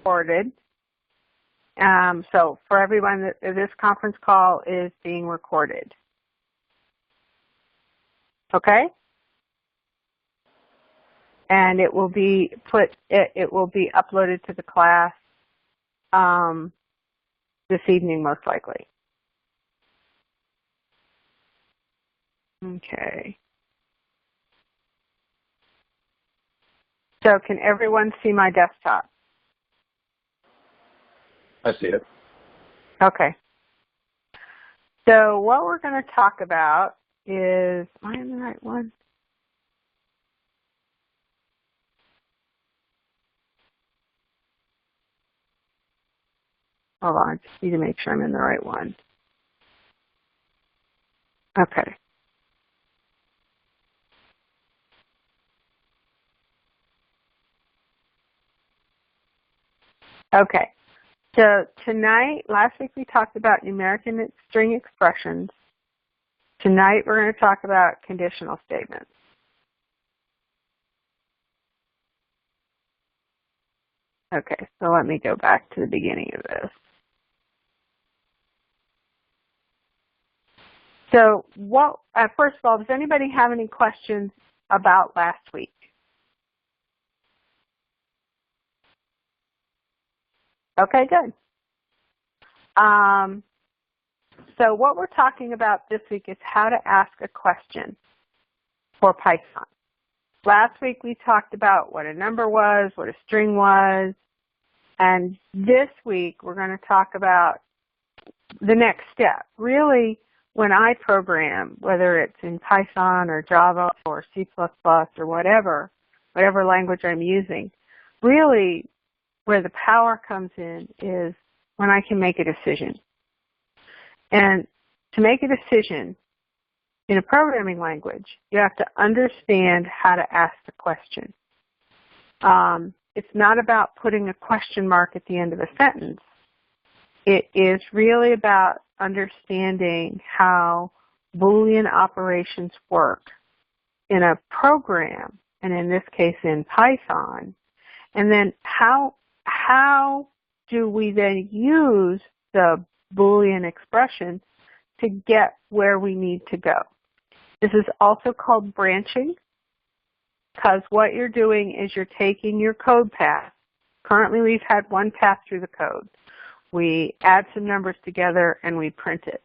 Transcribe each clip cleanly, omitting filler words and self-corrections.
recorded. So for everyone, this conference call is being recorded. Okay? And it will be uploaded to the class this evening, most likely. Okay. So can everyone see my desktop? I see it. Okay. So what we're going to talk about is, am I in the right one? Hold on, I just need to make sure I'm in the right one. Okay. Okay. So tonight, last week we talked about numeric and string expressions. Tonight we're going to talk about conditional statements. Okay, so let me go back to the beginning of this. So first of all, does anybody have any questions about last week? Okay, good. So what we're talking about this week is how to ask a question for Python. Last week we talked about what a number was, what a string was, and this week we're going to talk about the next step. Really, when I program, whether it's in Python or Java or C++ or whatever language I'm using, really where the power comes in is when I can make a decision. And to make a decision in a programming language, you have to understand how to ask the question. It's not about putting a question mark at the end of a sentence. It is really about understanding how Boolean operations work in a program, and in this case in Python, and then how do we then use the Boolean expression to get where we need to go. This is also called branching, because what you're doing is you're taking your code path. Currently we've had one path through the code. We add some numbers together and we print it.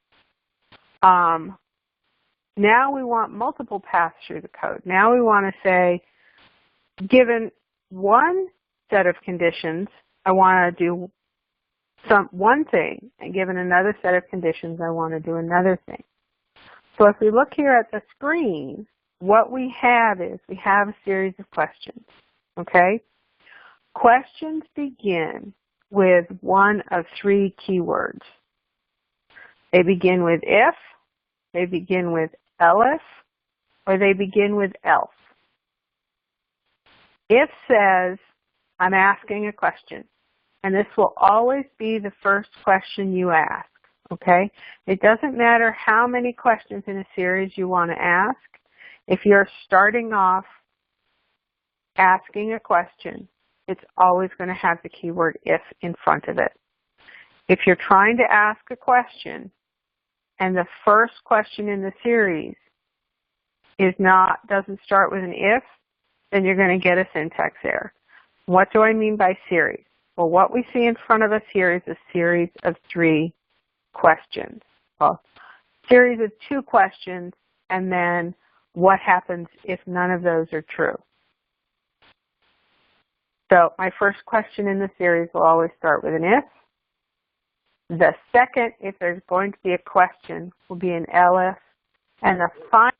Now we want multiple paths through the code. Now we want to say, given one set of conditions, I want to do one thing, and given another set of conditions, I want to do another thing. So if we look here at the screen, what we have is we have a series of questions, okay? Questions begin with one of three keywords. They begin with if, they begin with elif, or they begin with else. If says, I'm asking a question, and this will always be the first question you ask, okay? It doesn't matter how many questions in a series you want to ask. If you're starting off asking a question, it's always going to have the keyword if in front of it. If you're trying to ask a question and the first question in the series doesn't start with an if, then you're going to get a syntax error. What do I mean by series? Well, what we see in front of us here is a series of three questions. Well, series of two questions, and then what happens if none of those are true? So my first question in the series will always start with an if. The second, if there's going to be a question, will be an elif. And the final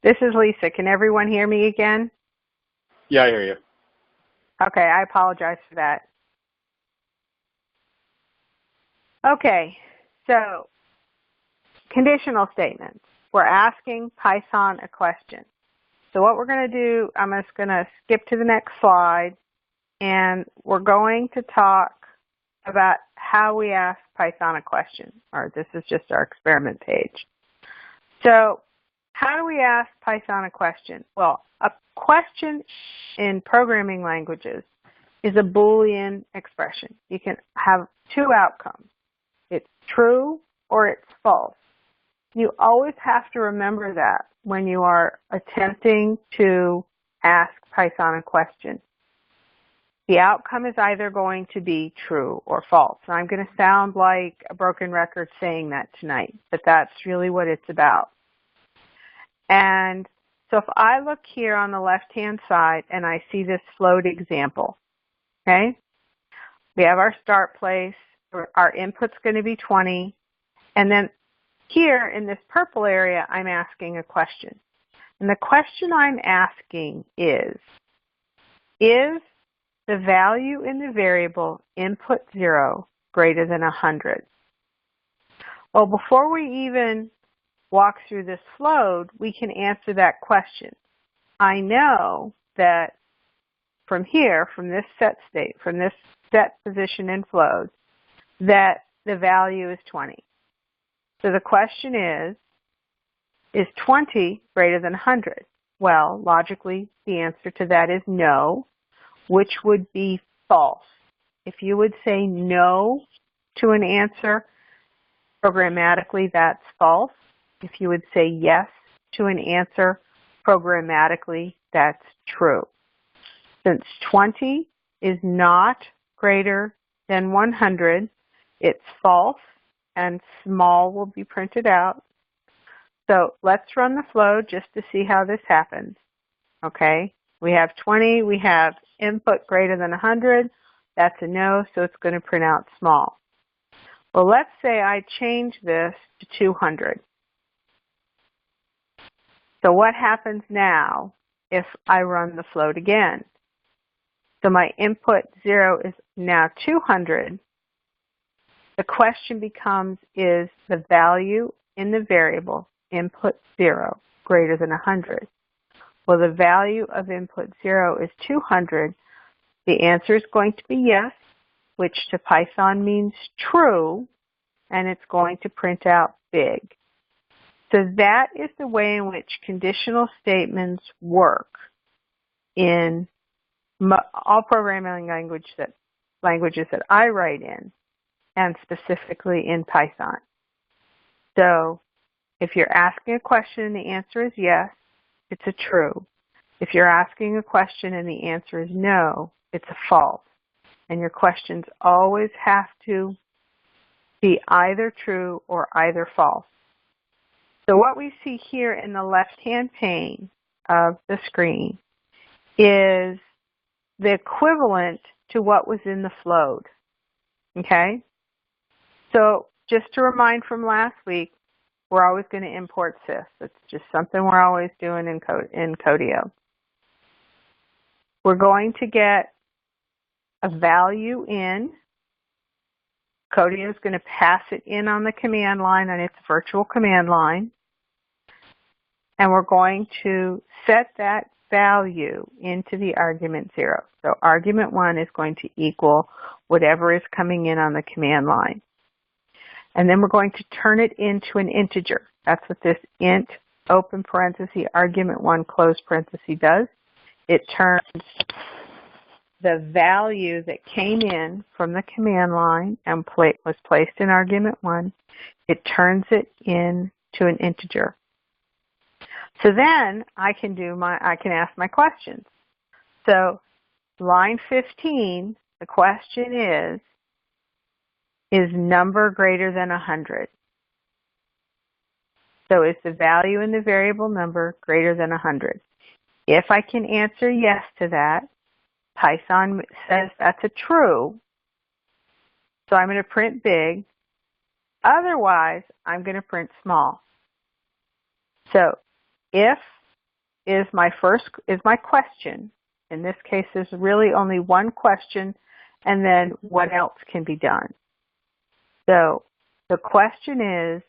This is Lisa. Can everyone hear me again? Yeah, I hear you. Okay, I apologize for that. Okay, so conditional statements. We're asking Python a question. So what we're going to do, I'm just going to skip to the next slide, and we're going to talk about how we ask Python a question. Or this is just our experiment page. So how do we ask Python a question? Well, a question in programming languages is a Boolean expression. You can have two outcomes. It's true or it's false. You always have to remember that when you are attempting to ask Python a question. The outcome is either going to be true or false. And I'm going to sound like a broken record saying that tonight, but that's really what it's about. And so if I look here on the left-hand side and I see this float example, okay? We have our start place. Our input's going to be 20. And then here in this purple area, I'm asking a question. And the question I'm asking is the value in the variable input 0 greater than 100? Well, before we even walk through this float, we can answer that question. I know that from here, from this set state, from this set position in float, that the value is 20. So the question is 20 greater than 100? Well, logically, the answer to that is no, which would be false. If you would say no to an answer, programmatically, that's false. If you would say yes to an answer, programmatically, that's true. Since 20 is not greater than 100, it's false, and small will be printed out. So let's run the flow just to see how this happens. Okay, we have 20, we have input greater than 100. That's a no, so it's going to print out small. Well, let's say I change this to 200. So what happens now if I run the float again? So my input 0 is now 200. The question becomes, is the value in the variable input 0 greater than 100? Well, the value of input 0 is 200. The answer is going to be yes, which to Python means true, and it's going to print out big. So that is the way in which conditional statements work in all programming languages that I write in, and specifically in Python. So if you're asking a question and the answer is yes, it's a true. If you're asking a question and the answer is no, it's a false. And your questions always have to be either true or either false. So what we see here in the left-hand pane of the screen is the equivalent to what was in the float. Okay? So just to remind from last week, we're always going to import sys. It's just something we're always doing in Codio. We're going to get a value in. Codio is going to pass it in on the command line, on its virtual command line. And we're going to set that value into the argument 0. So argument 1 is going to equal whatever is coming in on the command line. And then we're going to turn it into an integer. That's what this int open parenthesis argument 1 close parenthesis does. It turns the value that came in from the command line and was placed in argument 1. It turns it into an integer. So then I can ask my questions. So line 15, the question is number greater than 100? So is the value in the variable number greater than 100? If I can answer yes to that, Python says that's a true. So I'm going to print big. Otherwise, I'm going to print small. So if is my question. In this case, there's really only one question, and then what else can be done. So the question is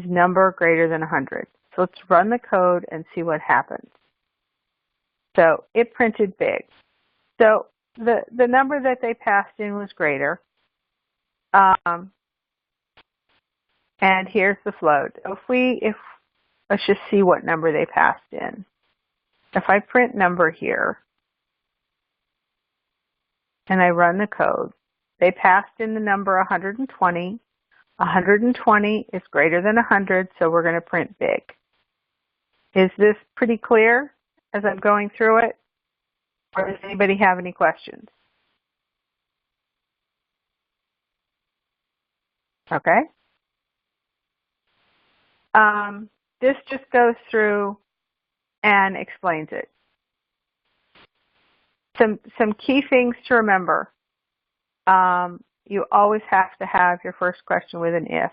number greater than 100? So let's run the code and see what happens. So it printed big. So the number that they passed in was greater. And here's the float. Let's just see what number they passed in. If I print number here and I run the code, they passed in the number 120. 120 is greater than 100, so we're going to print big. Is this pretty clear as I'm going through it? Or does anybody have any questions? Okay. This just goes through and explains it. Some key things to remember. You always have to have your first question with an if.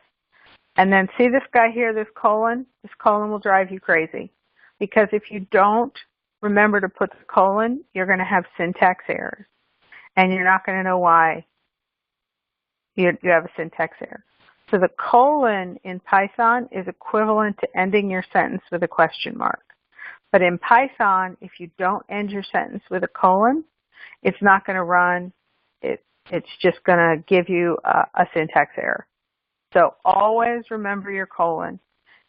And then see this guy here, this colon? This colon will drive you crazy. Because if you don't remember to put the colon, you're going to have syntax errors. And you're not going to know why you have a syntax error. So the colon in Python is equivalent to ending your sentence with a question mark. But in Python, if you don't end your sentence with a colon, it's not going to run. It's just going to give you a syntax error. So always remember your colon.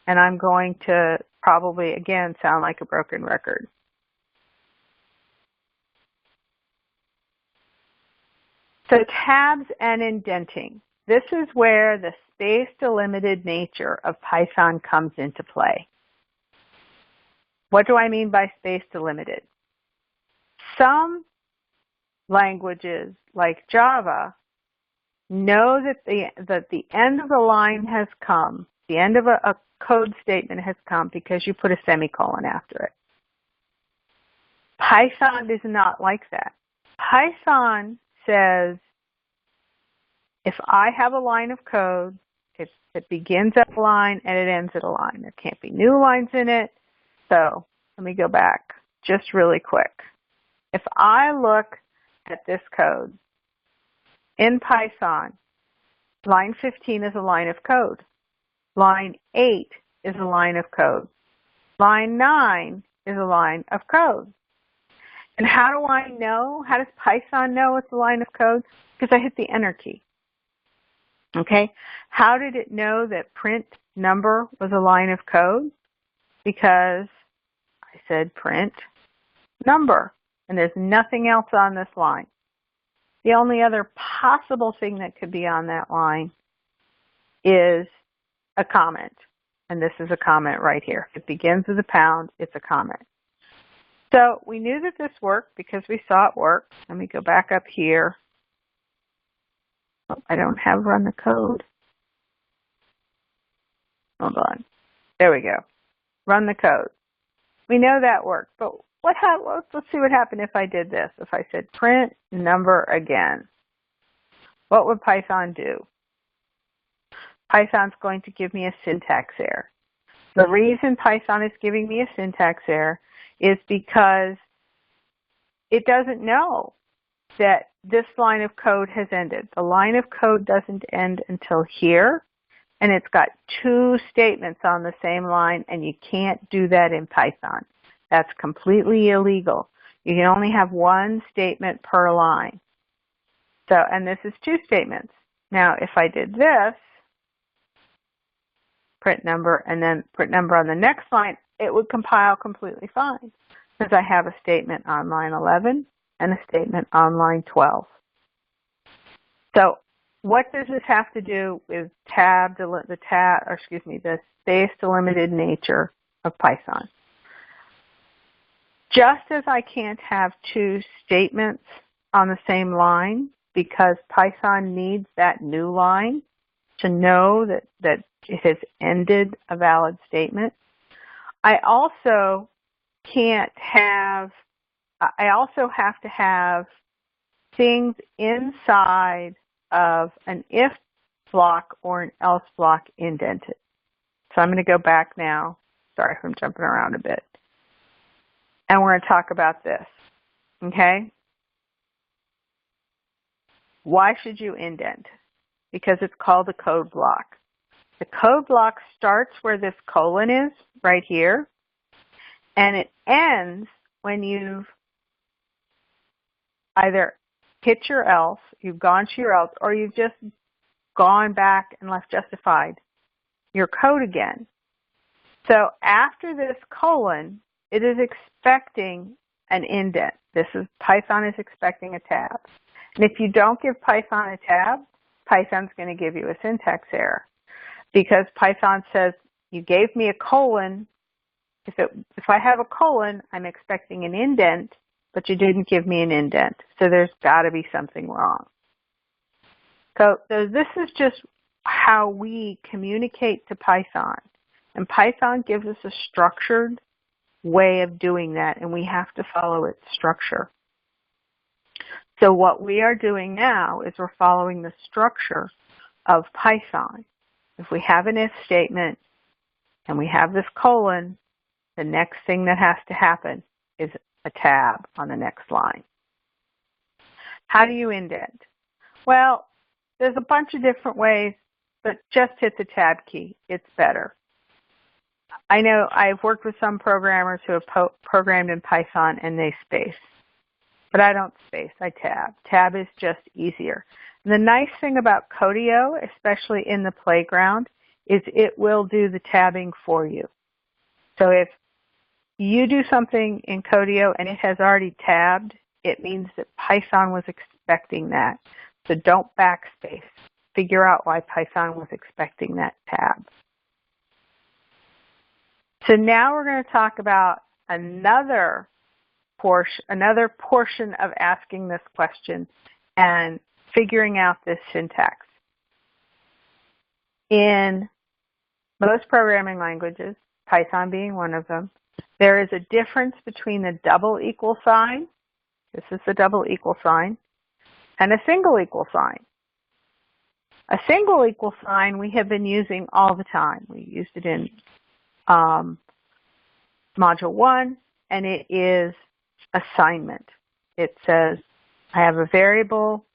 And I'm going to probably, again, sound like a broken record. So tabs and indenting. This is where the space-delimited nature of Python comes into play. What do I mean by space-delimited? Some languages, like Java, know that the end of the line has come, the end of a code statement has come because you put a semicolon after it. Python is not like that. Python says, if I have a line of code, it begins at a line and it ends at a line. There can't be new lines in it. So let me go back just really quick. If I look at this code, in Python, line 15 is a line of code. Line 8 is a line of code. Line 9 is a line of code. And how do I know? How does Python know it's a line of code? Because I hit the Enter key. Okay? How did it know that print number was a line of code? Because I said print number, and there's nothing else on this line. The only other possible thing that could be on that line is a comment. And this is a comment right here. If it begins with a pound, it's a comment. So we knew that this worked because we saw it work. Let me go back up here. Oh, I don't have run the code. Hold on. There we go. Run the code. We know that worked, but let's see what happened if I did this. If I said print number again, what would Python do? Python's going to give me a syntax error. The reason Python is giving me a syntax error is because it doesn't know that this line of code has ended. The line of code doesn't end until here, and it's got two statements on the same line, and you can't do that in Python. That's completely illegal. You can only have one statement per line. So, and this is two statements. Now, if I did this, print number, and then print number on the next line, it would compile completely fine because I have a statement on line 11 and a statement on line 12. So what does this have to do with the space-delimited nature of Python? Just as I can't have two statements on the same line because Python needs that new line to know that it has ended a valid statement, I also have to have things inside of an if block or an else block indented. So I'm going to go back now. Sorry if I'm jumping around a bit. And we're going to talk about this, okay? Why should you indent? Because it's called a code block. The code block starts where this colon is, right here, and it ends when you've either hit your else, you've gone to your else, or you've just gone back and left justified your code again. So after this colon, it is expecting an indent. Python is expecting a tab. And if you don't give Python a tab, Python's going to give you a syntax error. Because Python says, you gave me a colon. If I have a colon, I'm expecting an indent, but you didn't give me an indent. So there's got to be something wrong. So this is just how we communicate to Python. And Python gives us a structured way of doing that, and we have to follow its structure. So what we are doing now is we're following the structure of Python. If we have an if statement and we have this colon, the next thing that has to happen is a tab on the next line. How do you indent? Well, there's a bunch of different ways, but just hit the tab key. It's better. I know I've worked with some programmers who have programmed in Python and they space. But I don't space, I tab. Tab is just easier. And the nice thing about Codio, especially in the playground, is it will do the tabbing for you. So if you do something in Codio and it has already tabbed, it means that Python was expecting that. So don't backspace. Figure out why Python was expecting that tab. So now we're going to talk about another portion of asking this question and figuring out this syntax. In most programming languages, Python being one of them, there is a difference between the double equal sign, this is the double equal sign, and a single equal sign. A single equal sign we have been using all the time. We used it in Module 1, and it is assignment. It says, I have a variable,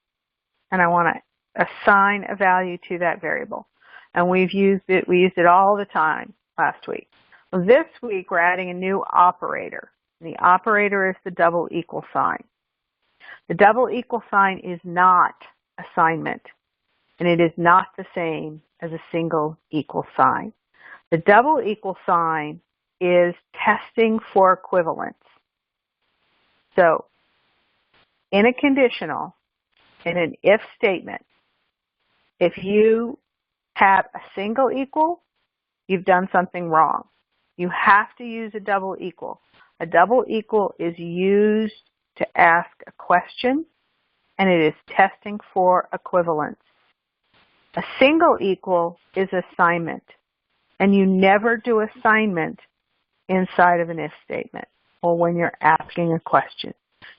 and I want to assign a value to that variable. And we used it all the time last week. Well, this week, we're adding a new operator. The operator is the double equal sign. The double equal sign is not assignment, and it is not the same as a single equal sign. The double equal sign is testing for equivalence. So in a conditional, in an if statement, if you have a single equal, you've done something wrong. You have to use a double equal. A double equal is used to ask a question, and it is testing for equivalence. A single equal is assignment, and you never do assignment inside of an if statement or when you're asking a question.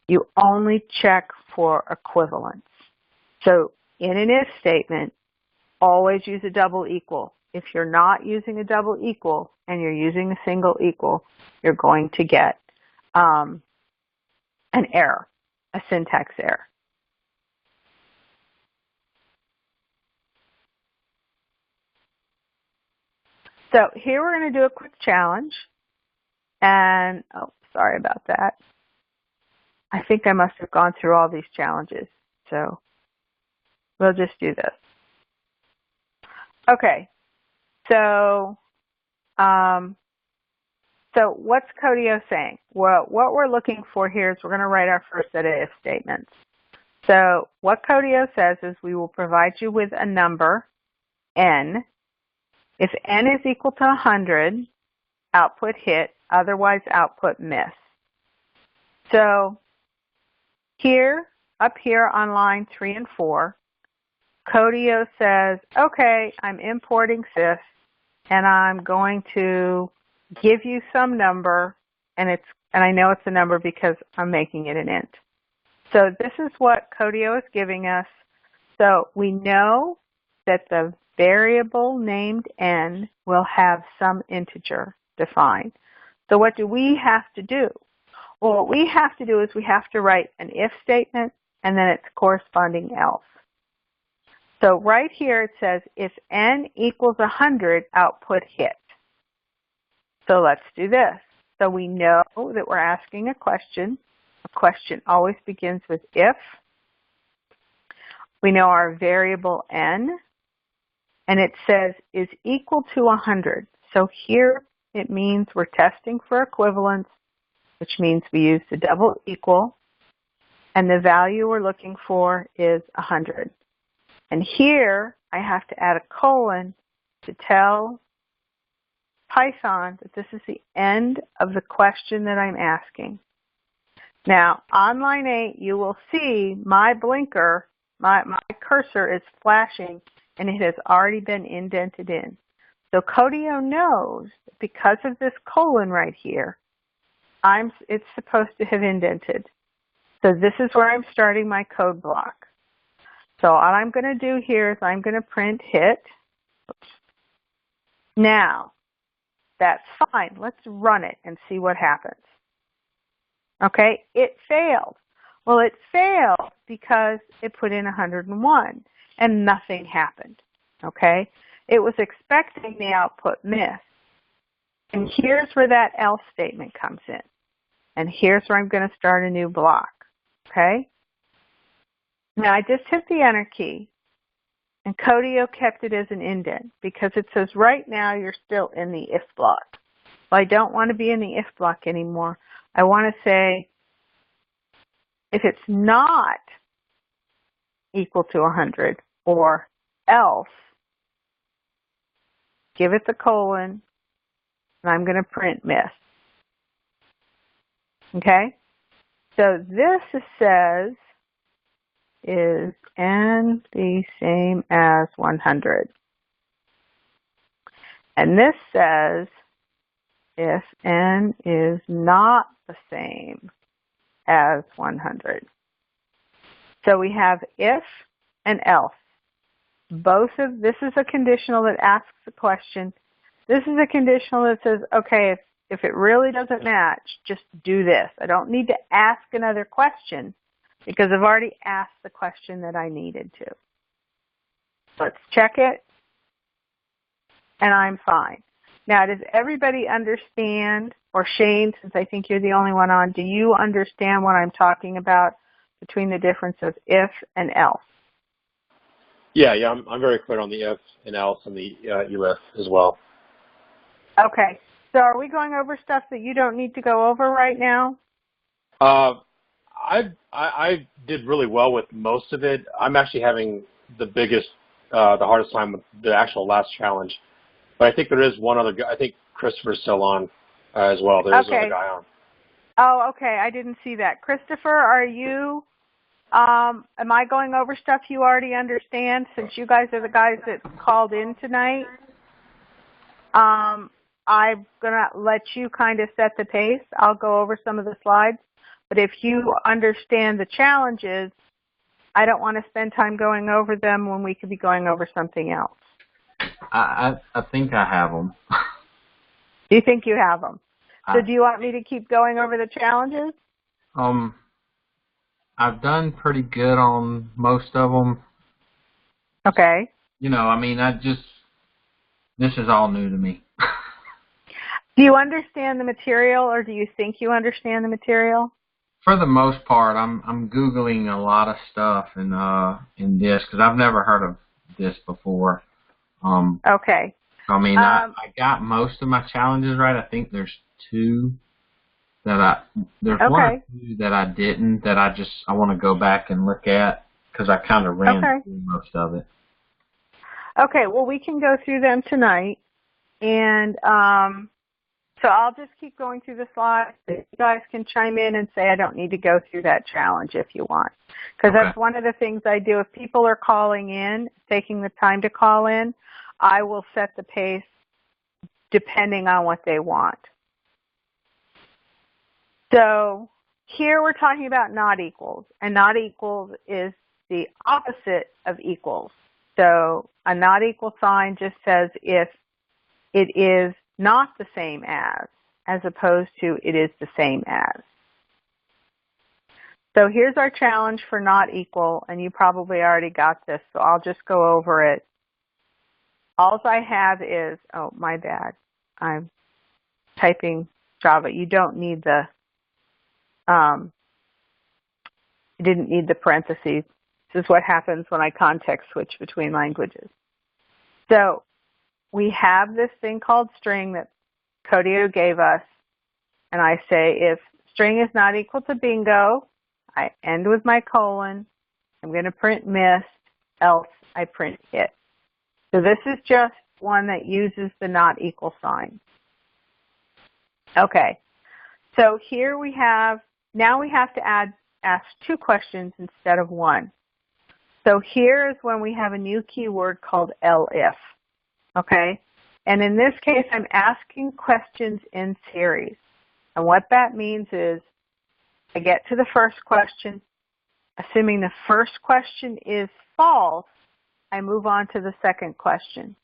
You only check for equivalence. So in an if statement, always use a double equal. If you're not using a double equal and you're using a single equal, you're going to get an error, a syntax error. So here we're going to do a quick challenge. And, oh, sorry about that. I think I must have gone through all these challenges. So we'll just do this. Okay. So what's Codio saying? Well, what we're looking for here is we're going to write our first set of if statements. So what Codio says is we will provide you with a number, n. If n is equal to 100, output hit, otherwise output miss. So here, up here on line 3 and 4, Codio says, okay, I'm importing sys, and I'm going to give you some number, and I know it's a number because I'm making it an int. So this is what Codio is giving us. So we know that the variable named n will have some integer defined. So what do we have to do? Well, what we have to do is we have to write an if statement and then its corresponding else. So right here it says, if n equals 100, output hit. So let's do this. So we know that we're asking a question. A question always begins with if. We know our variable n, and it says is equal to 100. So here it means we're testing for equivalence, which means we use the double equal, and the value we're looking for is 100. And here I have to add a colon to tell Python that this is the end of the question that I'm asking. Now, on line 8, you will see my blinker, my cursor is flashing, and it has already been indented in. So Codio knows that because of this colon right here, it's supposed to have indented. So this is where I'm starting my code block. So all I'm going to do here is I'm going to print hit. Now, that's fine. Let's run it and see what happens. Okay, it failed. Well, it failed because it put in 101 and nothing happened. Okay, it was expecting the output miss. And here's where that else statement comes in. And here's where I'm going to start a new block. Okay, now I just hit the enter key. And Codio kept it as an indent because it says right now you're still in the if block. Well, I don't want to be in the if block anymore. I want to say if it's not equal to 100 or else, give it the colon, and I'm going to print miss. Okay? So this says, is n the same as 100? And this says, if n is not the same as 100. So we have if and else. This is a conditional that asks a question. This is a conditional that says, okay, if it really doesn't match, just do this. I don't need to ask another question because I've already asked the question that I needed to. Let's check it, and I'm fine. Now, does everybody understand, or Shane, since I think you're the only one on, do you understand what I'm talking about between the difference of if and else? Yeah, I'm very clear on the if and else and the elif as well. Okay, so are we going over stuff that you don't need to go over right now? I did really well with most of it. I'm actually having the hardest time with the actual last challenge. But I think there is one other guy. I think Christopher's still on as well. There is another guy on. Oh, okay. I didn't see that. Christopher, are you, am I going over stuff you already understand since you guys are the guys that called in tonight? I'm going to let you kind of set the pace. I'll go over some of the slides. But if you understand the challenges, I don't want to spend time going over them when we could be going over something else. I think I have them. Do you think you have them? So do you want me to keep going over the challenges? I've done pretty good on most of them. Okay. You know, I mean, this is all new to me. Do you understand the material, or do you think you understand the material? For the most part, I'm Googling a lot of stuff in this because I've never heard of this before. Okay. I mean, I got most of my challenges right. I think there's two that there's one or two that I didn't that I want to go back and look at because I kind of ran through most of it. Okay, well, we can go through them tonight, and so I'll just keep going through the slides. You guys can chime in and say I don't need to go through that challenge if you want, because that's one of the things I do. If people are calling in, taking the time to call in, I will set the pace depending on what they want. So here we're talking about not equals, and not equals is the opposite of equals. So a not equal sign just says if it is not the same as opposed to it is the same as. So here's our challenge for not equal, and you probably already got this, so I'll just go over it. All I have is, oh, my bad, I'm typing Java. You don't need the, you didn't need the parentheses. This is what happens when I context switch between languages. So we have this thing called string that Codio gave us, and I say if string is not equal to bingo, I end with my colon, I'm going to print missed, else I print it. So this is just one that uses the not equal sign. Okay, so here we have, now we have to ask 2 questions instead of 1. So here is when we have a new keyword called elif, okay? And in this case, I'm asking questions in series. And what that means is I get to the first question. Assuming the first question is false, I move on to the second question.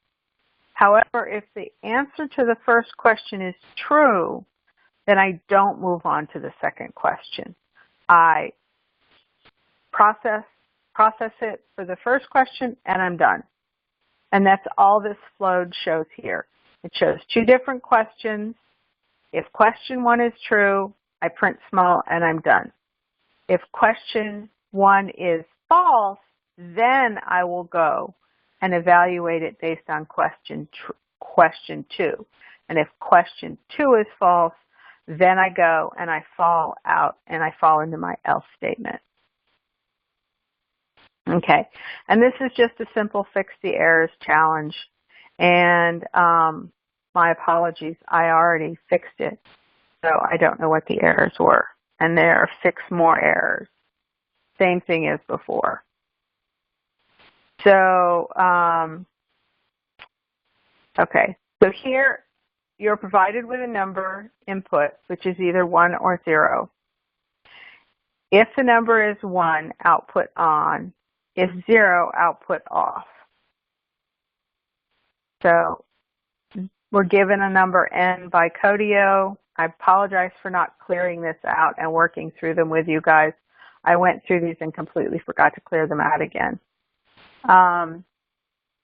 However, if the answer to the first question is true, then I don't move on to the second question. I process it for the first question, and I'm done. And that's all this flow shows here. It shows 2 different questions. If question 1 is true, I print small, and I'm done. If question 1 is false, then I will go and evaluate it based on question 2. And if question 2 is false, then I go and I fall out and I fall into my else statement. Okay, and this is just a simple fix the errors challenge. And my apologies, I already fixed it, so I don't know what the errors were. And there are 6 more errors. Same thing as before. So, okay, so here you're provided with a number input, which is either 1 or 0. If the number is 1, output on. If 0, output off. So we're given a number n by Codio. I apologize for not clearing this out and working through them with you guys. I went through these and completely forgot to clear them out again.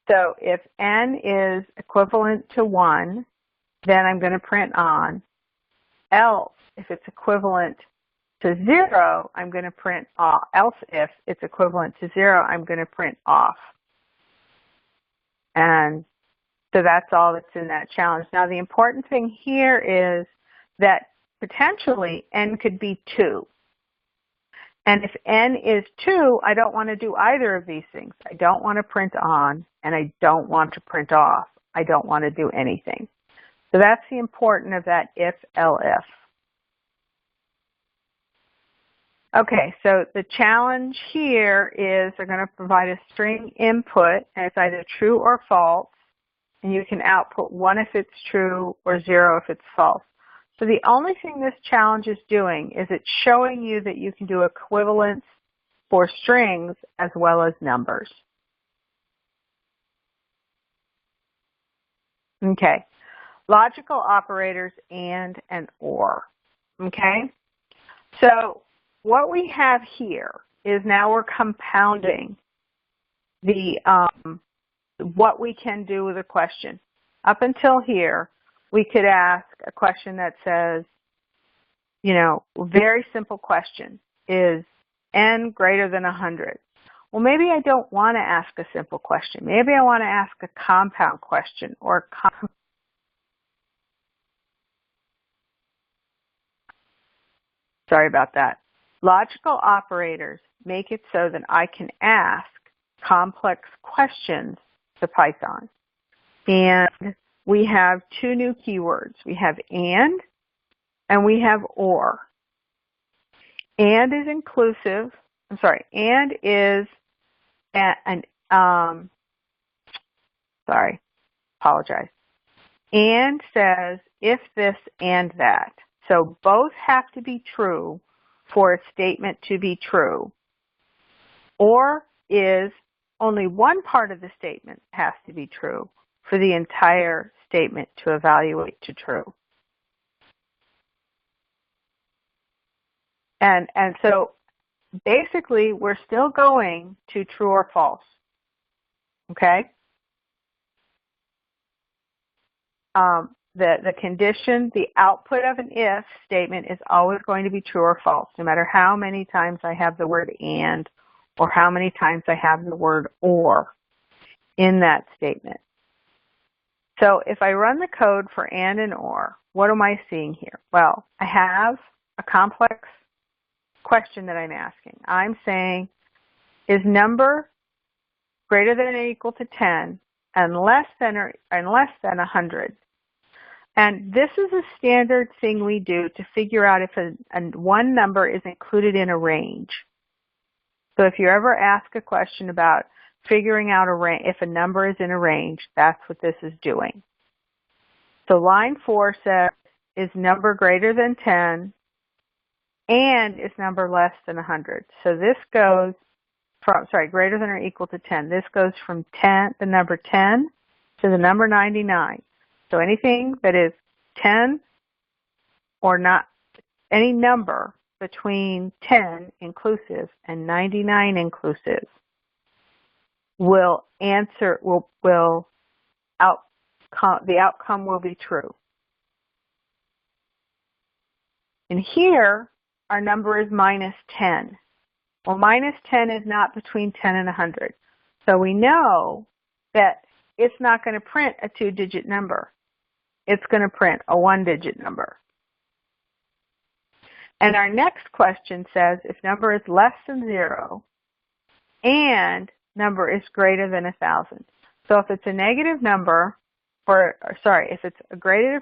So if n is equivalent to 1, then I'm going to print on. Else, if it's equivalent to 0, I'm going to print off. Else, if it's equivalent to 0, I'm going to print off. And so that's all that's in that challenge. Now, the important thing here is that potentially n could be 2. And if n is 2, I don't want to do either of these things. I don't want to print on, and I don't want to print off. I don't want to do anything. So that's the importance of that if-elif. Okay, so the challenge here is they're going to provide a string input, and it's either true or false, and you can output 1 if it's true or 0 if it's false. So the only thing this challenge is doing is it's showing you that you can do equivalence for strings as well as numbers. Okay, logical operators and or. Okay, so what we have here is now we're compounding the what we can do with a question. Up until here, we could ask a question that says, you know, very simple question, is n greater than 100? Well, maybe I don't want to ask a simple question. Maybe I want to ask a compound question or sorry about that. Logical operators make it so that I can ask complex questions to Python. And we have 2 new keywords. We have and we have or. And is inclusive. I'm sorry. And is apologize. And says if this and that. So both have to be true for a statement to be true. Or is only one part of the statement has to be true for the entire statement to evaluate to true. And so basically, we're still going to true or false, okay? The condition, the output of an if statement is always going to be true or false, no matter how many times I have the word and or how many times I have the word or in that statement. So if I run the code for and or, what am I seeing here? Well, I have a complex question that I'm asking. I'm saying, is number greater than or equal to 10 and less than 100? And this is a standard thing we do to figure out if one number is included in a range. So if you ever ask a question about figuring out if a number is in a range, that's what this is doing. So line 4 says, is number greater than 10 and is number less than 100. So this goes from, greater than or equal to 10. This goes from the number 10 to the number 99. So anything that is 10 or not, any number between 10 inclusive and 99 inclusive will the outcome will be true. And here, our number is minus 10. Well, minus 10 is not between 10 and 100. So we know that it's not going to print a 2-digit number. It's going to print a 1-digit number. And our next question says, if number is less than 0 and number is greater than 1,000. So if it's a negative number, if it's a greater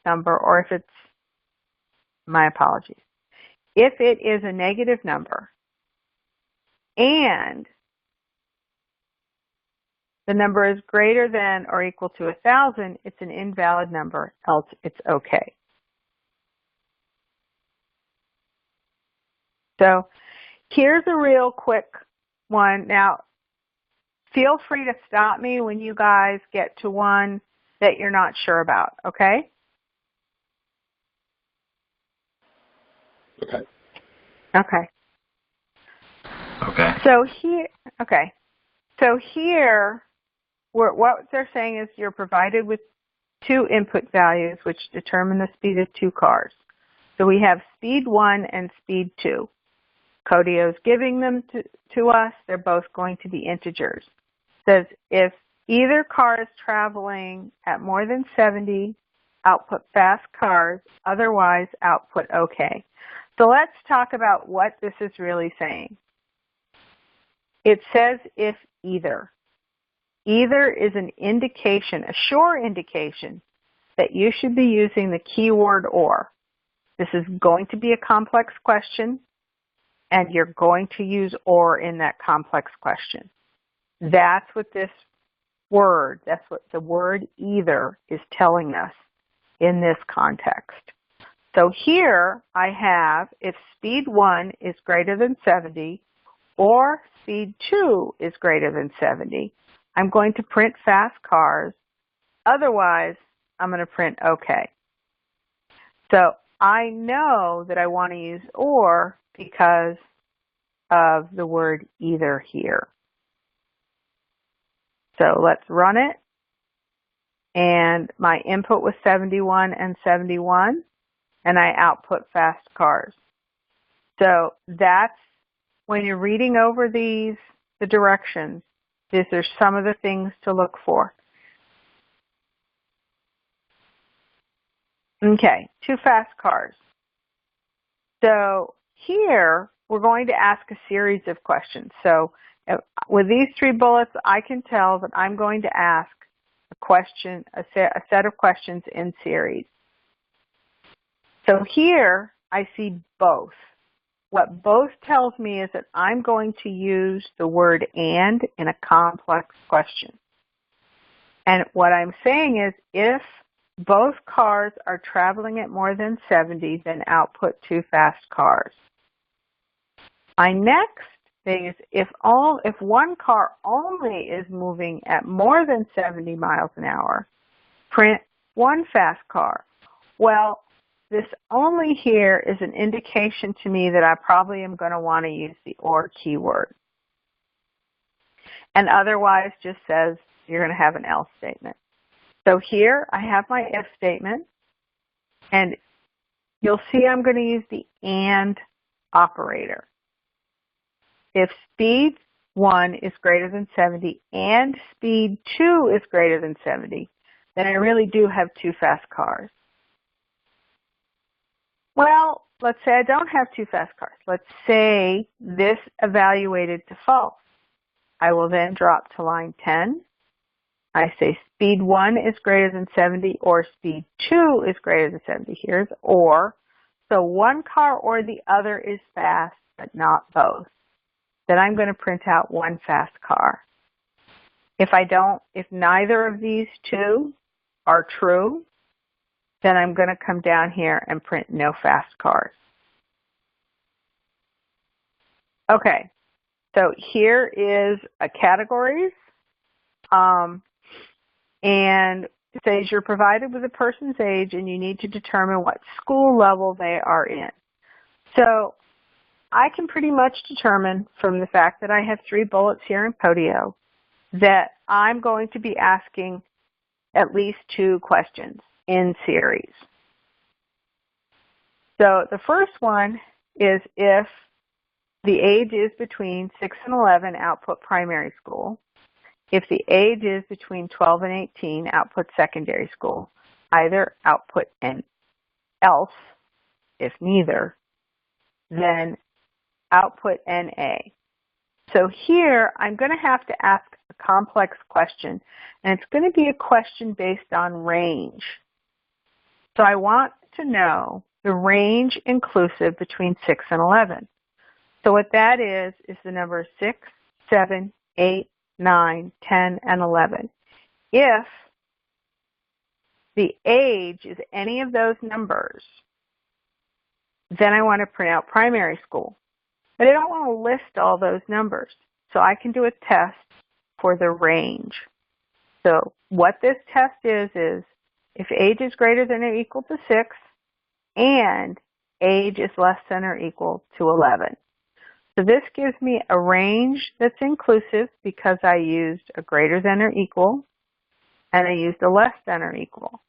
number, or if it's, my apologies, if it is a negative number and the number is greater than or equal to 1,000, it's an invalid number, else it's okay. So here's a real quick one. Now, feel free to stop me when you guys get to one that you're not sure about, okay? Okay. Okay. Okay. So here, what they're saying is you're provided with 2 input values which determine the speed of 2 cars. So we have speed 1 and speed 2. Codio's giving them to us. They're both going to be integers. It says if either car is traveling at more than 70, output fast cars, otherwise output okay. So let's talk about what this is really saying. It says if either. Either is an indication, a sure indication, that you should be using the keyword or. This is going to be a complex question, and you're going to use or in that complex question. That's what that's what the word either is telling us in this context. So here I have if speed 1 is greater than 70 or speed 2 is greater than 70, I'm going to print fast cars. Otherwise, I'm going to print okay. So I know that I want to use or because of the word either here. So let's run it. And my input was 71 and 71, and I output fast cars. So that's, when you're reading over the directions, these are some of the things to look for. Okay, 2 fast cars. So here, we're going to ask a series of questions. So with these 3 bullets, I can tell that I'm going to ask a set of questions in series. So here, I see both. What both tells me is that I'm going to use the word and in a complex question. And what I'm saying is if both cars are traveling at more than 70, then output 2 fast cars. My next thing is if one car only is moving at more than 70 miles an hour, print 1 fast car. Well, this only here is an indication to me that I probably am going to want to use the OR keyword. And otherwise just says you're going to have an else statement. So here I have my if statement, and you'll see I'm going to use the AND operator. If speed 1 is greater than 70 and speed 2 is greater than 70, then I really do have two fast cars. Well, let's say I don't have two fast cars. Let's say this evaluated to false. I will then drop to line 10. I say speed 1 is greater than 70 or speed 2 is greater than 70. Here's or. So one car or the other is fast, but not both. Then I'm going to print out one fast car. If neither of these two are true, then I'm going to come down here and print no fast cars. Okay, so here is a categories, and it says you're provided with a person's age and you need to determine what school level they are in. So I can pretty much determine from the fact that I have 3 bullets here in Podio that I'm going to be asking at least 2 questions in series. So the first one is if the age is between 6 and 11, output primary school. If the age is between 12 and 18, output secondary school. Either output and else. If neither, then output NA. So here I'm going to have to ask a complex question, and it's going to be a question based on range. So I want to know the range inclusive between 6 and 11. So what that is the number 6, 7, 8, 9, 10, and 11. If the age is any of those numbers, then I want to print out primary school. But I don't want to list all those numbers. So I can do a test for the range. So what this test is if age is greater than or equal to 6 and age is less than or equal to 11. So this gives me a range that's inclusive because I used a greater than or equal and I used a less than or equal.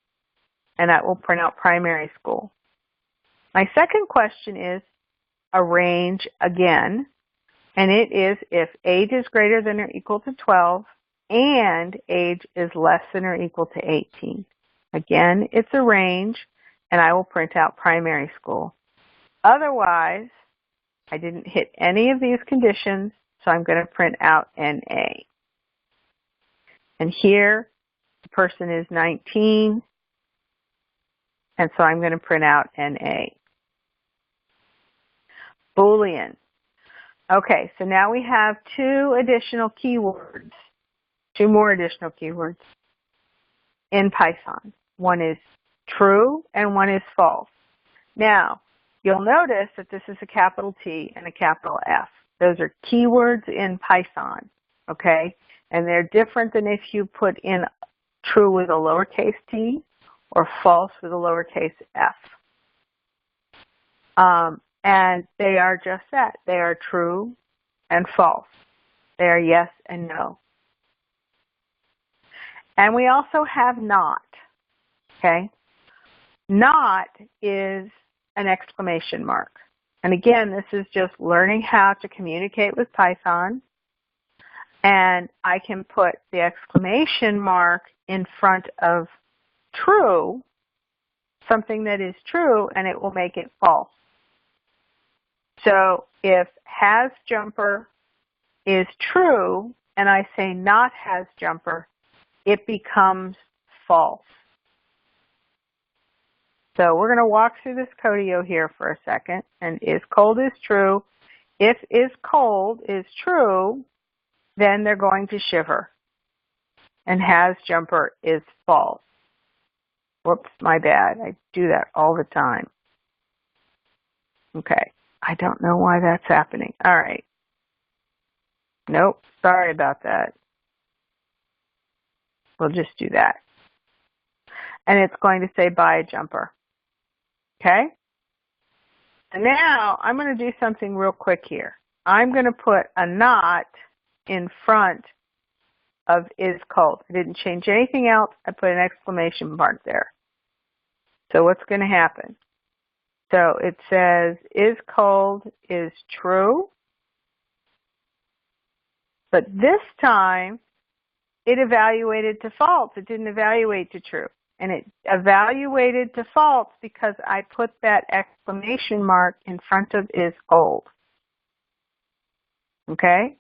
And that will print out primary school. My second question is a range again, and it is if age is greater than or equal to 12 and age is less than or equal to 18. Again, it's a range, and I will print out primary school. Otherwise, I didn't hit any of these conditions, so I'm going to print out NA. And here, the person is 19, and so I'm going to print out NA. Boolean. Okay, so now we have 2 additional keywords, 2 more additional keywords in Python. One is true and one is false. Now, you'll notice that this is a capital T and a capital F. Those are keywords in Python, okay? And they're different than if you put in true with a lowercase t or false with a lowercase f. And they are just that. They are true and false. They are yes and no. And we also have not, okay? Not is an exclamation mark. And again, this is just learning how to communicate with Python. And I can put the exclamation mark in front of true, something that is true, and it will make it false. So if has jumper is true, and I say not has jumper, it becomes false. So we're going to walk through this Codio here for a second. And is cold is true. If is cold is true, then they're going to shiver. And has jumper is false. Whoops, my bad. I do that all the time. Okay. I don't know why that's happening. All right. Nope, sorry about that. We'll just do that. And it's going to say buy a jumper. Okay? And now I'm going to do something real quick here. I'm going to put a not in front of is cold. I didn't change anything else. I put an exclamation mark there. So what's going to happen? So it says is cold is true. But this time it evaluated to false. It didn't evaluate to true. And it evaluated to false because I put that exclamation mark in front of is cold. Okay?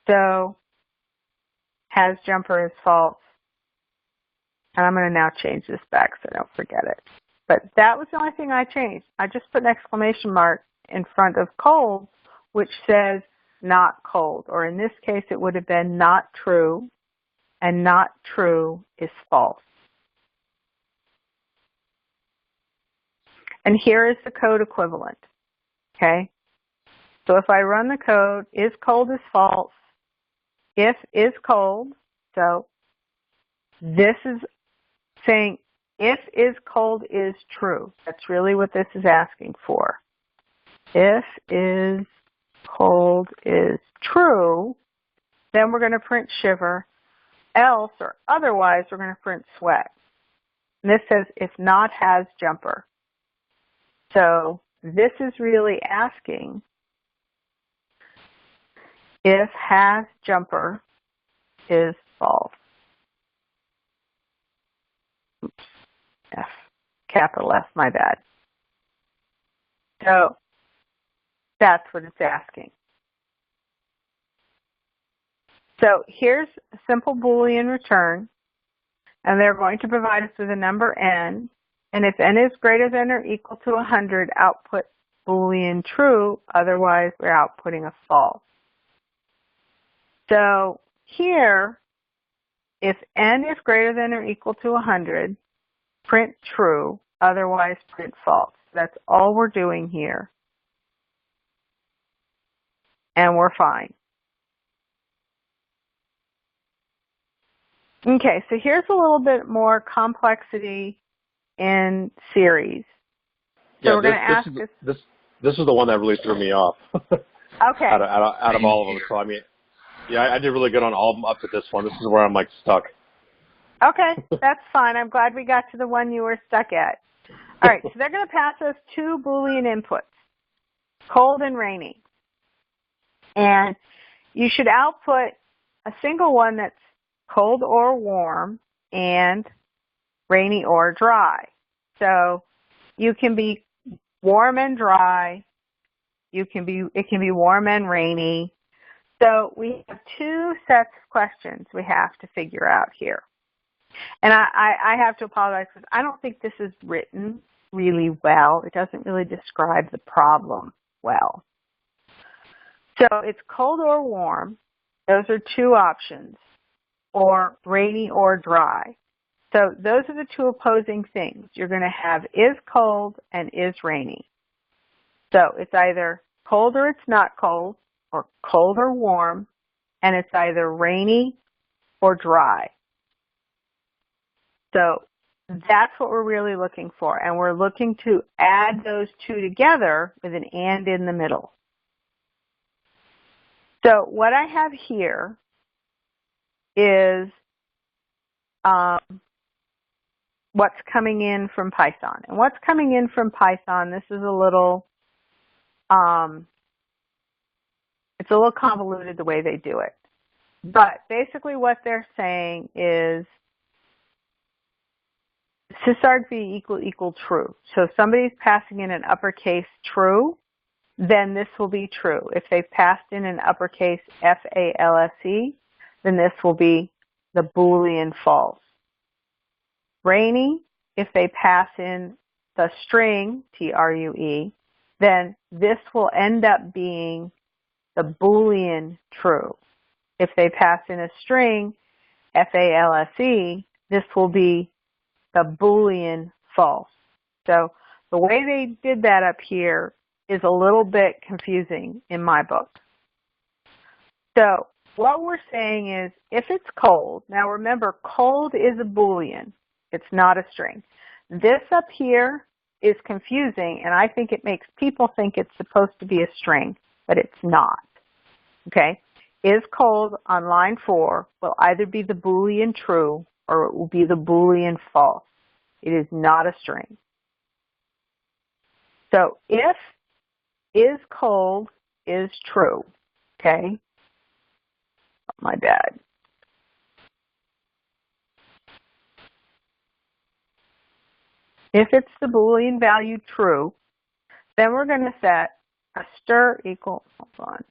So has jumper is false. And I'm going to now change this back so I don't forget it. But that was the only thing I changed. I just put an exclamation mark in front of cold, which says not cold. Or in this case, it would have been not true. And not true is false. And here is the code equivalent. Okay? So if I run the code, is cold is false. If is cold, so this is saying if is cold is true. That's really what this is asking for. If is cold is true, then we're going to print shiver. Else or otherwise, we're going to print sweat. And this says if not has jumper. So this is really asking if has jumper is false. Oops. F, capital F, my bad. So that's what it's asking. So here's a simple Boolean return, and they're going to provide us with a number n, and if n is greater than or equal to 100, output Boolean true, otherwise we're outputting a false. So here, if n is greater than or equal to 100, print true, otherwise print false. That's all we're doing here. And we're fine. Okay, so here's a little bit more complexity in series. So we're going to ask this is the one that really threw me off. Okay. out of all of them. So I mean, yeah, I did really good on all of them up to this one. This is where I'm like stuck. Okay, that's fine. I'm glad we got to the one you were stuck at. All right, so they're going to pass us two Boolean inputs, cold and rainy. And you should output a single one that's cold or warm and rainy or dry. So you can be warm and dry. It can be warm and rainy. So we have two sets of questions we have to figure out here. And I have to apologize because I don't think this is written really well. It doesn't really describe the problem well. So it's cold or warm. Those are two options. Or rainy or dry. So those are the two opposing things. You're going to have is cold and is rainy. So it's either cold or it's not cold, or cold or warm, and it's either rainy or dry. So that's what we're really looking for, and we're looking to add those two together with an and in the middle. So what I have here is what's coming in from Python. And what's coming in from Python, this is a little, it's a little convoluted the way they do it. But basically what they're saying is sysargv equal true. So if somebody's passing in an uppercase true, then this will be true. If they've passed in an uppercase false, then this will be the Boolean false. Rainy, if they pass in the string, true, then this will end up being the Boolean true. If they pass in a string, false, this will be the Boolean false. So the way they did that up here is a little bit confusing in my book. So what we're saying is if it's cold, now remember cold is a Boolean. It's not a string. This up here is confusing, and I think it makes people think it's supposed to be a string, but it's not. Okay? Is cold on line 4 will either be the Boolean true or it will be the Boolean false. It is not a string. So if is cold is true, okay? My bad. If it's the Boolean value true, then we're going to set a stir equal, hold on.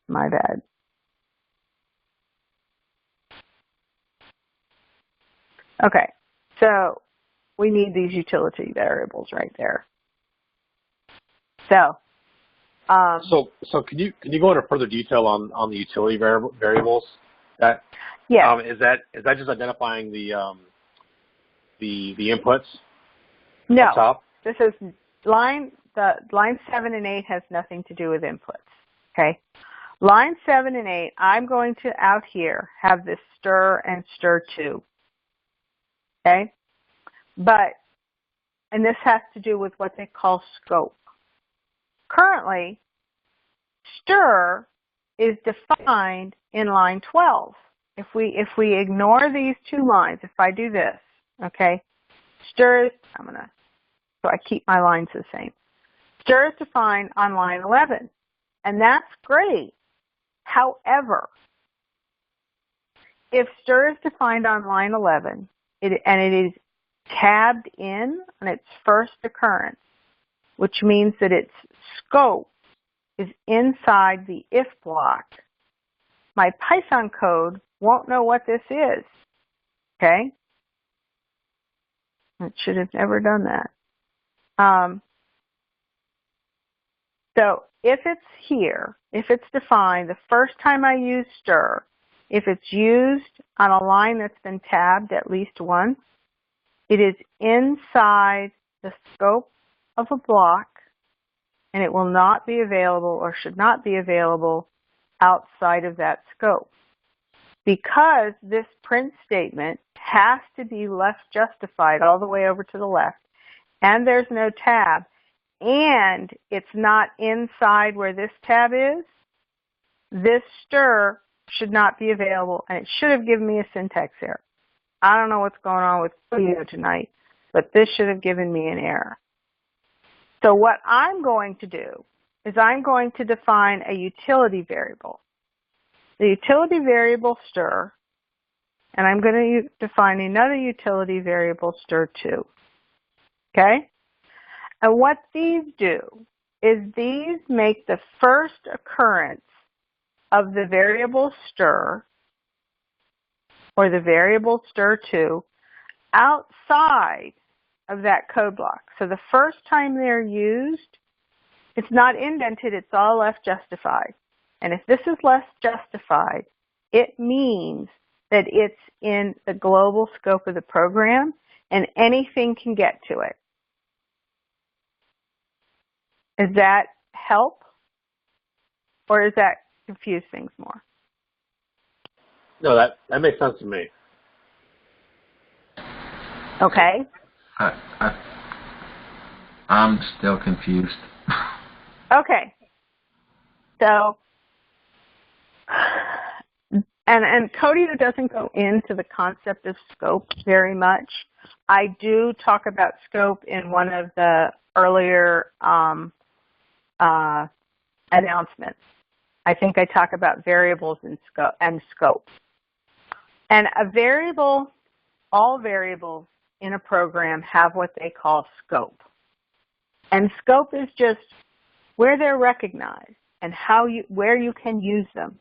My bad. Okay, so we need these utility variables right there. So can you go into further detail on the utility variables? That yeah, is that just identifying the inputs? no, up top? This is line 7 and 8 has nothing to do with inputs. Okay, line 7 and 8, I'm going to out here have this stir and stir 2. Okay, and this has to do with what they call scope. Currently, stir is defined in line 12. If we ignore these 2 lines, if I do this, okay, stir is, so I keep my lines the same. Stir is defined on line 11, and that's great. However, if stir is defined on line 11, and it is tabbed in on its first occurrence, which means that its scope is inside the if block, my Python code won't know what this is, okay? It should have never done that. So if it's here, if it's defined the first time I use stir, if it's used on a line that's been tabbed at least once, it is inside the scope of a block, and it will not be available or should not be available outside of that scope. Because this print statement has to be left justified all the way over to the left, and there's no tab, and it's not inside where this tab is, this stir should not be available, and it should have given me a syntax error. I don't know what's going on with Codio tonight, but this should have given me an error. So what I'm going to do is I'm going to define a utility variable. The utility variable stir, and I'm going to define another utility variable stir 2. Okay? And what these do is these make the first occurrence of the variable stir, or the variable stir 2, outside of that code block. So the first time they're used, it's not indented, it's all left justified. And if this is left justified, it means that it's in the global scope of the program and anything can get to it. Does that help? Or does that confuse things more? No, that makes sense to me. Okay. I'm still confused. Okay. So, and Codio doesn't go into the concept of scope very much. I do talk about scope in one of the earlier announcements. I think I talk about variables and scope. And a variable, all variables in a program have what they call scope. And scope is just where they're recognized and where you can use them.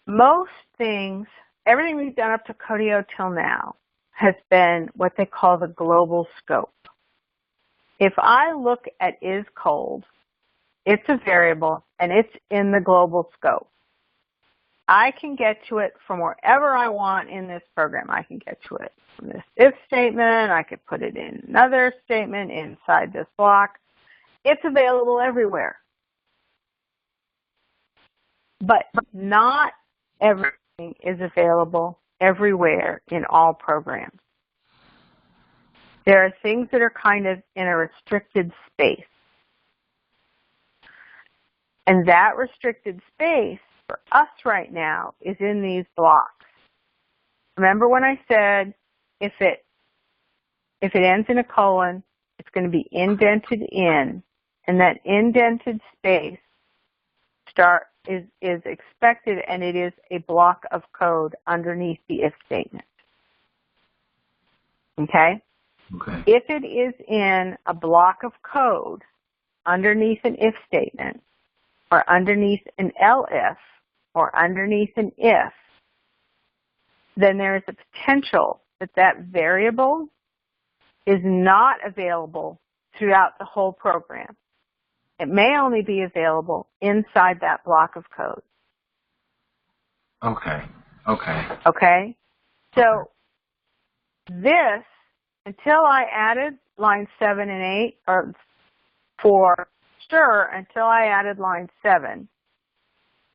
Most things, everything we've done up to Codio till now has been what they call the global scope. If I look at is cold, it's a variable and it's in the global scope. I can get to it from wherever I want in this program. I can get to it from this if statement. I could put it in another statement inside this block. It's available everywhere. But not everything is available everywhere in all programs. There are things that are kind of in a restricted space. And that restricted space for us right now is in these blocks. Remember when I said if it ends in a colon, it's going to be indented in, and that indented space is expected, and it is a block of code underneath the if statement. Okay? Okay. If it is in a block of code underneath an if statement, or underneath an elif, or underneath an if, then there is a potential that that variable is not available throughout the whole program. It may only be available inside that block of code. Okay. Okay. Okay? So this, until I added lines 7 and 8, or for stir until I added line 7,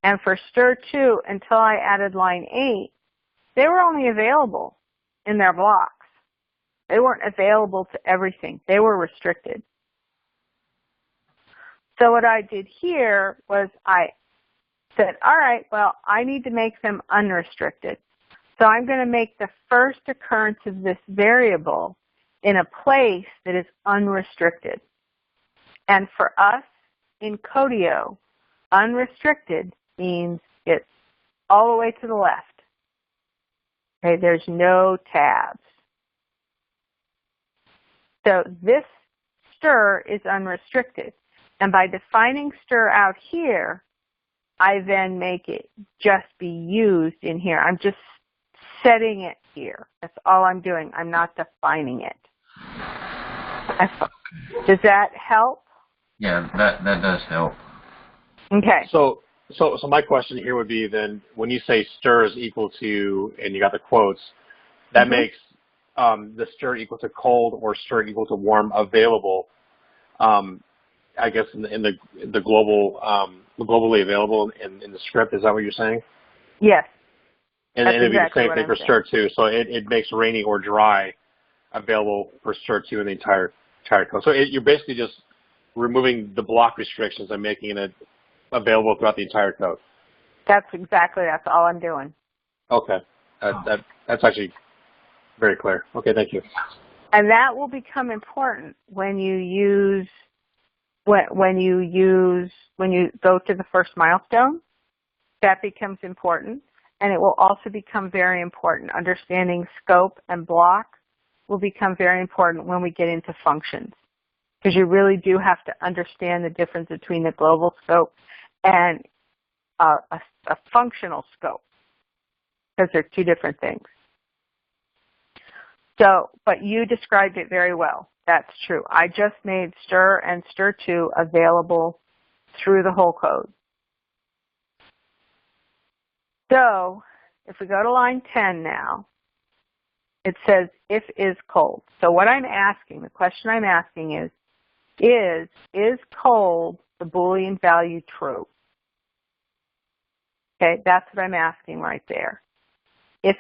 and for stir 2 until I added line 8, they were only available in their blocks. They weren't available to everything. They were restricted. So what I did here was I said, all right, well, I need to make them unrestricted. So I'm going to make the first occurrence of this variable in a place that is unrestricted. And for us in Codio, unrestricted means it's all the way to the left. Okay, there's no tabs. So this stir is unrestricted. And by defining stir out here, I then make it just be used in here. I'm just setting it here. That's all I'm doing. I'm not defining it. Does that help? Yeah, that does help. Okay. So my question here would be then, when you say stir is equal to, and you got the quotes, that makes the stir equal to cold or stir equal to warm available. I guess in the globally available in the script. Is that what you're saying? Yes. And That's it'd be exactly the same thing for stir 2. So it makes rainy or dry available for stir 2 in the entire code. So you're basically just removing the block restrictions and making it available throughout the entire code. That's all I'm doing. Okay. That's actually very clear. Okay, thank you. And that will become important when you go to the first milestone. That becomes important. And it will also become very important. Understanding scope and block will become very important when we get into functions. Because you really do have to understand the difference between the global scope and a functional scope. Because they're two different things. So, but you described it very well. That's true. I just made stir and stir 2 available through the whole code. So, if we go to line 10 now, it says if is cold. So what I'm asking, the question I'm asking is cold the Boolean value true? Okay, that's what I'm asking right there. If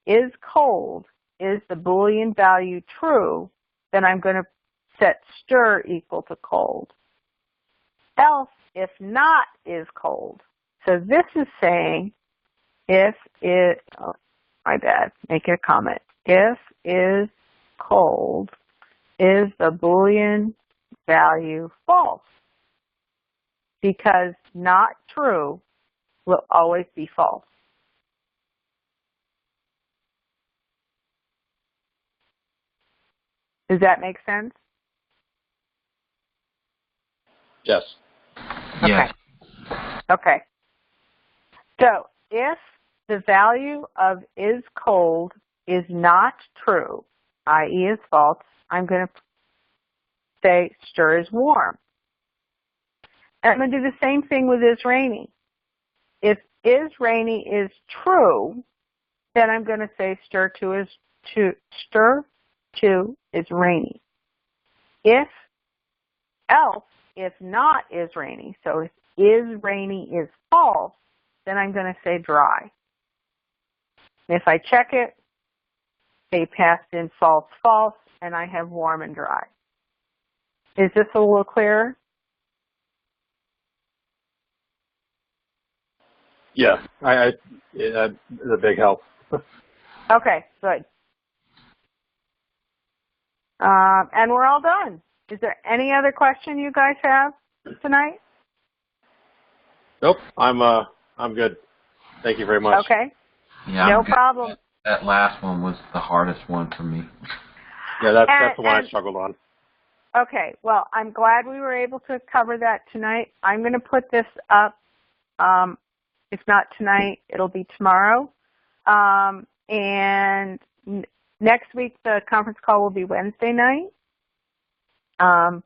is cold is the Boolean value true, then I'm going to set stir equal to cold. Else, if not is cold. So this is saying if it, oh, my bad, make it a comment. If is cold is the Boolean value false. Because not true will always be false. Does that make sense? Yes. Yes. Okay. So if the value of is cold is not true, i.e. is false, I'm going to say stir is warm. And I'm going to do the same thing with is rainy. If is rainy is true, then I'm going to say stir 2 is rainy. If else, if not is rainy, so if is rainy is false, then I'm going to say dry. And if I check it, they passed in false, false, and I have warm and dry. Is this a little clearer? Yeah, it's a big help. Okay, good. And we're all done. Is there any other question you guys have tonight? Nope, I'm good. Thank you very much. Okay. Yeah, no problem. That last one was the hardest one for me. Yeah, that's the one I struggled on. Okay, well, I'm glad we were able to cover that tonight. I'm going to put this up. If not tonight, it'll be tomorrow. And next week, the conference call will be Wednesday night. And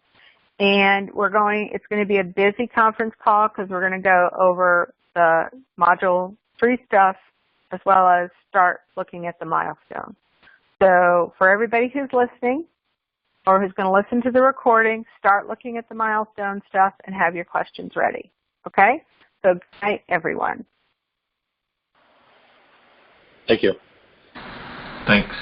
it's going to be a busy conference call because we're going to go over the Module 3 stuff as well as start looking at the milestones. So for everybody who's listening or who's going to listen to the recording, start looking at the milestone stuff and have your questions ready. Okay? So good night, everyone. Thank you. Thanks.